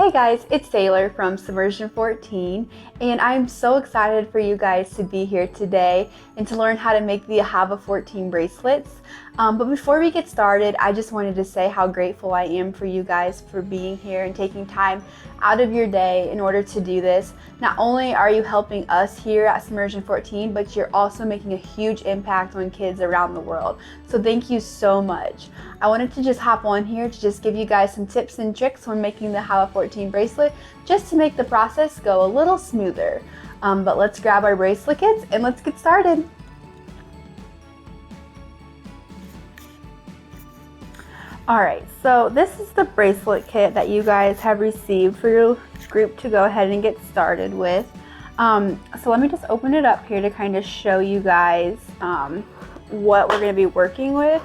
Hey guys, it's Taylor from submersion14, and I'm so excited for you guys to be here today and to learn how to make the Ahava 14 bracelets. But before we get started, I just wanted to say how grateful I am for you guys for being here and taking time out of your day in order to do this. Not only are you helping us here at submersion14, but you're also making a huge impact on kids around the world. So thank you so much. I wanted to just hop on here to just give you guys some tips and tricks when making the Ahava 14 bracelet, just to make the process go a little smoother. But let's grab our bracelet kits and let's get started. Alright, so this is the bracelet kit that you guys have received for your group to go ahead and get started with. So let me just open it up here to kind of show you guys what we're going to be working with.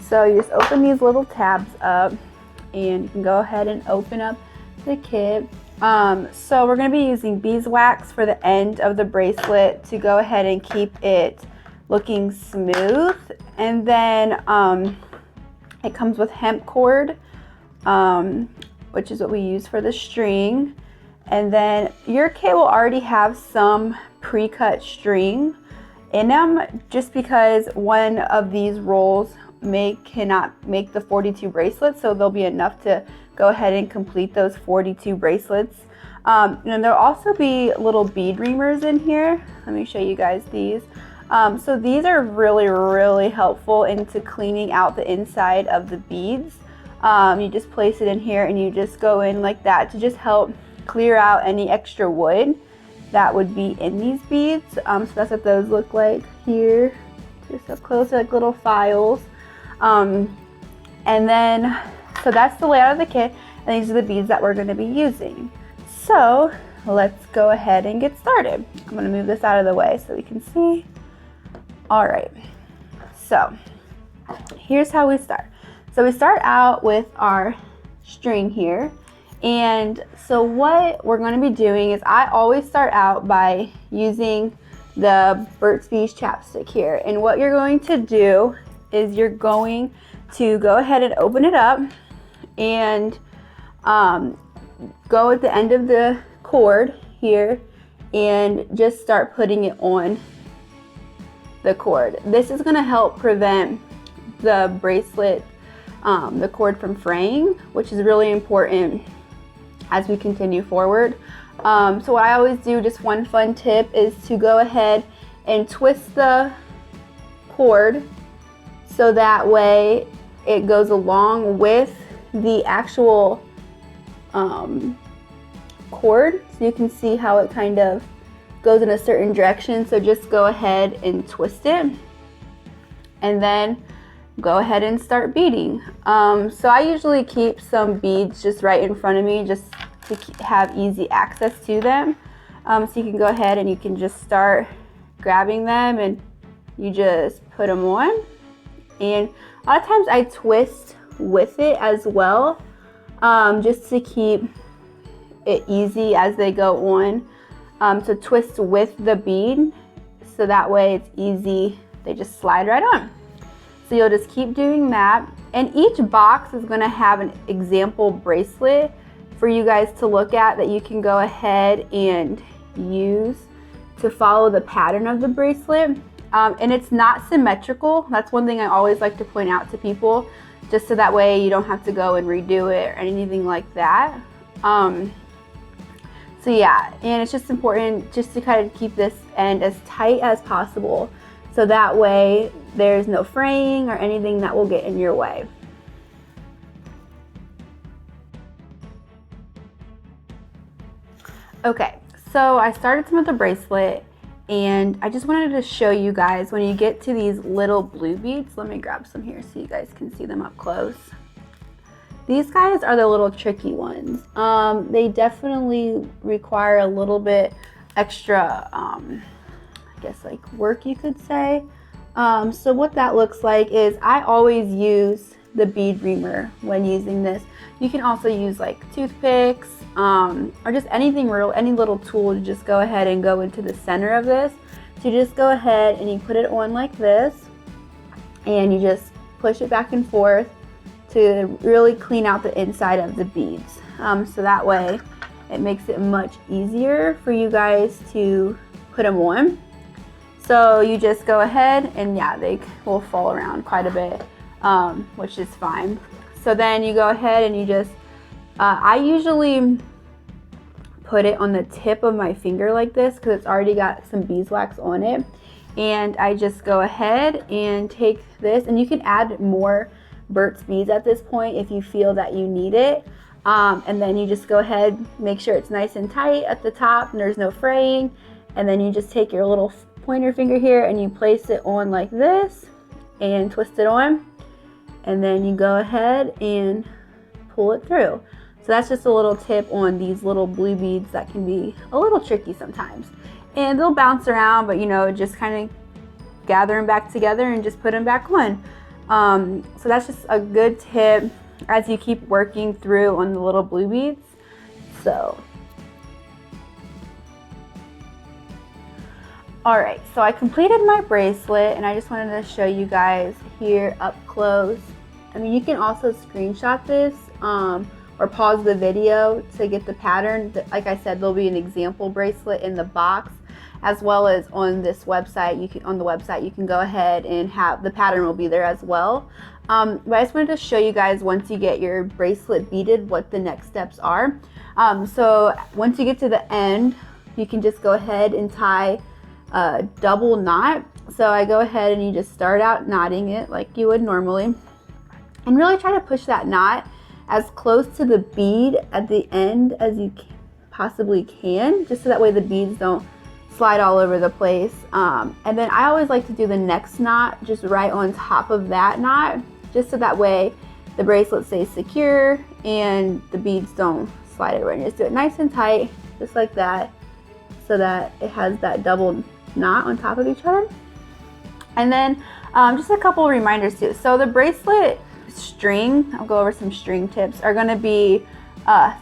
So you just open these little tabs up and you can go ahead and open up the kit. So we're going to be using beeswax for the end of the bracelet to go ahead and keep it looking smooth. And then it comes with hemp cord, which is what we use for the string. And then your kit will already have some pre-cut string in them, just because one of these rolls cannot make the 42 bracelets, so there'll be enough to go ahead and complete those 42 bracelets. And there'll also be little bead reamers in here. Let me show you guys these. So these are really helpful into cleaning out the inside of the beads. You just place it in here and you just go in like that to just help clear out any extra wood that would be in these beads. So that's what those look like here, just up close. They're like little files. And then, so that's the layout of the kit, and these are the beads that we're going to be using. So let's go ahead and get started. I'm going to move this out of the way so we can see. All right, so here's how we start. So we start out with our string here. And so what we're going to be doing is I always start out by using the Burt's Bees chapstick here. And what you're going to do is you're going to go ahead and open it up and go at the end of the cord here and just start putting it on the cord. This is going to help prevent the bracelet, the cord from fraying, which is really important as we continue forward. So what I always do, just one fun tip, is to go ahead and twist the cord so that way it goes along with the actual cord. So you can see how it kind of goes in a certain direction. So just go ahead and twist it and then go ahead and start beading. So I usually keep some beads just right in front of me just to have easy access to them. So you can go ahead and you can just start grabbing them and you just put them on. And a lot of times I twist with it as well, just to keep it easy as they go on. So twist with the bead so that way it's easy, they just slide right on. So you'll just keep doing that, and each box is going to have an example bracelet for you guys to look at that you can go ahead and use to follow the pattern of the bracelet. And it's not symmetrical. That's one thing I always like to point out to people, just so that way you don't have to go and redo it or anything like that. So yeah, and it's just important just to kind of keep this end as tight as possible so that way there's no fraying or anything that will get in your way. Okay, so I started some of the bracelet and I just wanted to show you guys when you get to these little blue beads. Let me grab some here so you guys can see them up close. These guys are the little tricky ones. They definitely require a little bit extra, I guess like work you could say. So what that looks like is I always use the bead reamer when using this. You can also use like toothpicks or just anything real, any little tool to just go ahead and go into the center of this. So you just go ahead and you put it on like this and you just push it back and forth to really clean out the inside of the beads. so that way it makes it much easier for you guys to put them on. So you just go ahead and yeah, they will fall around quite a bit, which is fine. So then you go ahead and you just, I usually put it on the tip of my finger like this because it's already got some beeswax on it. And I just go ahead and take this, and you can add more Burt's Bees at this point if you feel that you need it. And then you just go ahead, make sure it's nice and tight at the top and there's no fraying. And then you just take your little pointer finger here and you place it on like this and twist it on. And then you go ahead and pull it through. So that's just a little tip on these little blue beads that can be a little tricky sometimes. And they'll bounce around, but you know, just kind of gather them back together and just put them back on. So that's just a good tip as you keep working through on the little blue beads. So, all right, so I completed my bracelet and I just wanted to show you guys here up close. I mean, you can also screenshot this or pause the video to get the pattern. Like I said, there'll be an example bracelet in the box, as well as on this website. On the website you can go ahead and have the pattern will be there as well. But I just wanted to show you guys, once you get your bracelet beaded, what the next steps are. So once you get to the end, you can just go ahead and tie a double knot. So I go ahead and you just start out knotting it like you would normally, and really try to push that knot as close to the bead at the end as you possibly can, just so that way the beads don't slide all over the place. And then I always like to do the next knot just right on top of that knot, just so that way the bracelet stays secure and the beads don't slide everywhere. And just do it nice and tight, just like that, so that it has that double knot on top of each other. And then just a couple of reminders too. So the bracelet string, I'll go over some string tips, are going to be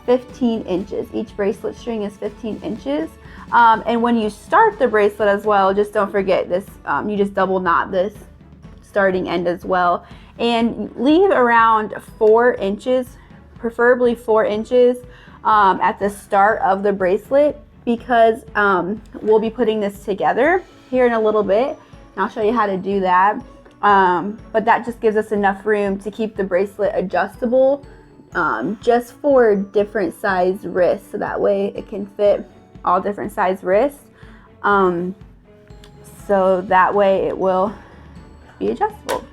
15 inches. Each bracelet string is 15 inches. And when you start the bracelet as well, just don't forget this, you just double knot this starting end as well, and leave around 4 inches, preferably 4 inches at the start of the bracelet, because we'll be putting this together here in a little bit, and I'll show you how to do that. But that just gives us enough room to keep the bracelet adjustable, just for different size wrists, so that way it can fit all different size wrists, so that way it will be adjustable.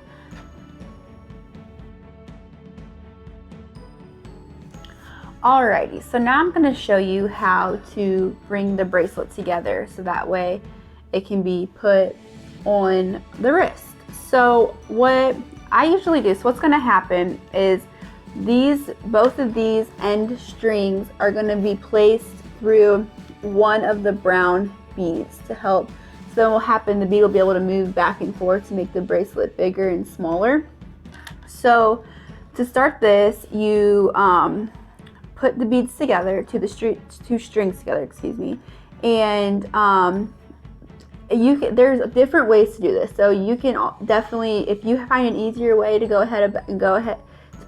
Alrighty, so now I'm going to show you how to bring the bracelet together so that way it can be put on the wrist. So what I usually do, so what's going to happen is both of these end strings are going to be placed through one of the brown beads to help. So then what will happen, the bead will be able to move back and forth to make the bracelet bigger and smaller. So to start this, you put the beads together, two strings together, excuse me, and there's different ways to do this. So you can definitely, if you find an easier way to go ahead to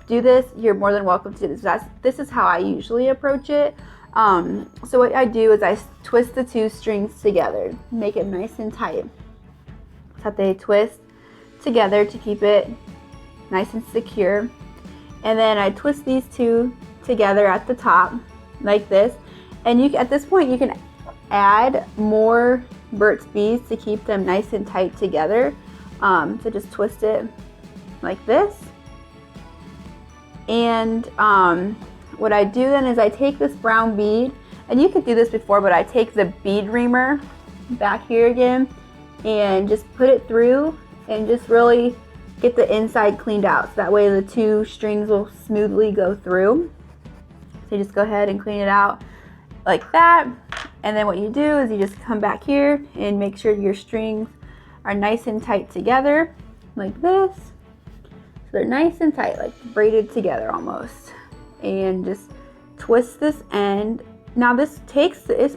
do this, you're more than welcome to do this. This is how I usually approach it. So what I do is I twist the two strings together, make it nice and tight, so that they twist together to keep it nice and secure. And then I twist these two together at the top like this, and at this point you can add more Burt's Bees to keep them nice and tight together. So just twist it like this, and what I do then is I take this brown bead, and you could do this before, but I take the bead reamer back here again and just put it through and just really get the inside cleaned out, so that way the two strings will smoothly go through. So you just go ahead and clean it out like that, and then what you do is you just come back here and make sure your strings are nice and tight together like this. So they're nice and tight, like braided together almost, and just twist this end. Now this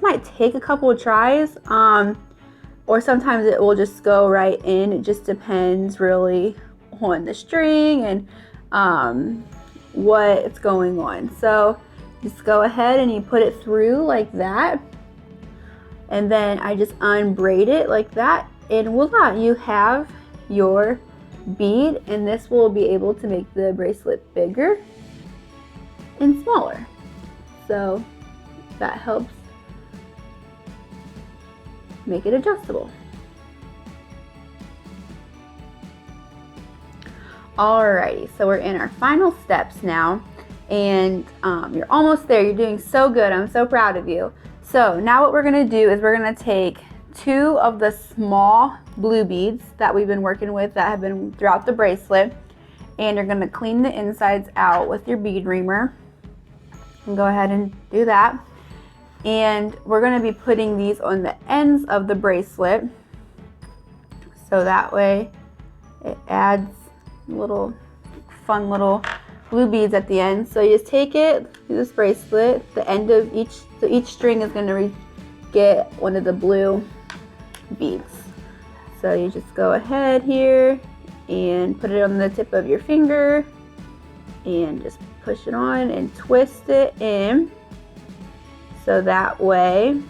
might take a couple of tries, or sometimes it will just go right in. It just depends really on the string and what's going on. So Just go ahead and you put it through like that. And then I just unbraid it like that. And voila, you have your bead, and this will be able to make the bracelet bigger and smaller. So that helps make it adjustable. Alrighty, so we're in our final steps now, and you're almost there. You're doing so good. I'm so proud of you. So now what we're gonna do is we're gonna take 2 of the small blue beads that we've been working with that have been throughout the bracelet, and you're gonna clean the insides out with your bead reamer. And go ahead and do that. And we're gonna be putting these on the ends of the bracelet, so that way it adds little fun little blue beads at the end. So you just take it through this bracelet, the end of each string is gonna get one of the blue beads. So you just go ahead here and put it on the tip of your finger and just push it on and twist it in, so that way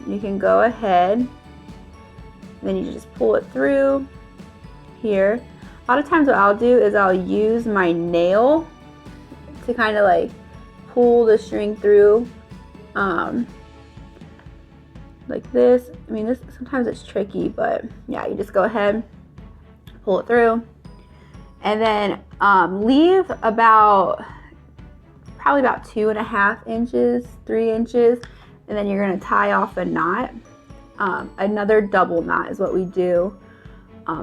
you can go ahead, then you just pull it through here. A lot of times what I'll do is I'll use my nail to kind of like pull the string through like this. I mean, this sometimes it's tricky, but yeah, you just go ahead, pull it through, and then leave probably about 2.5 inches, 3 inches, and then you're gonna tie off a knot. Another double knot is what we do.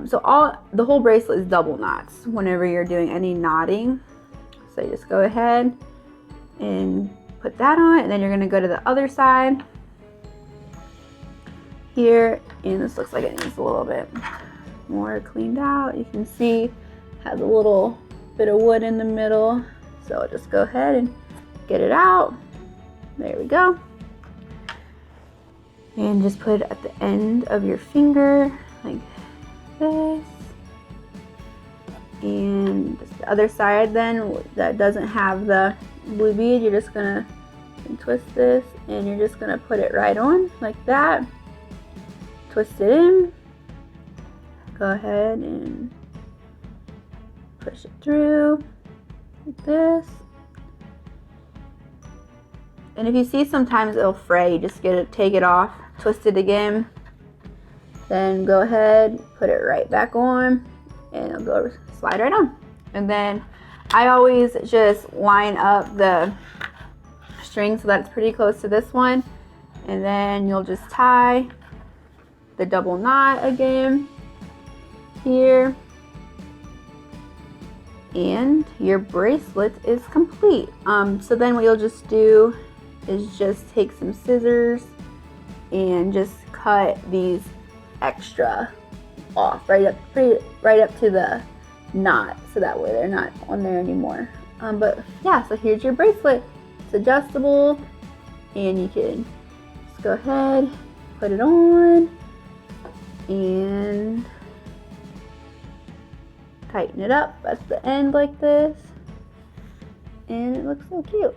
So the whole bracelet is double knots whenever you're doing any knotting. So you just go ahead and put that on, and then you're gonna go to the other side here, and this looks like it needs a little bit more cleaned out. You can see it has a little bit of wood in the middle, so just go ahead and get it out. There we go. And just put it at the end of your finger like this. And just the other side then that doesn't have the blue bead, you're just gonna twist this, and you're just gonna put it right on like that. Twist it in. Go ahead and push it through like this. And if you see sometimes it'll fray, you just take it off, twist it again, then go ahead, put it right back on, and it'll go slide right on. And then I always just line up the string so that it's pretty close to this one, and then you'll just tie the double knot again here, and your bracelet is complete. So then what you'll just do is just take some scissors and just cut these extra off right up to the knot, so that way they're not on there anymore. But yeah, so here's your bracelet. It's adjustable, and you can just go ahead, put it on, and tighten it up at the end like this, and it looks so cute.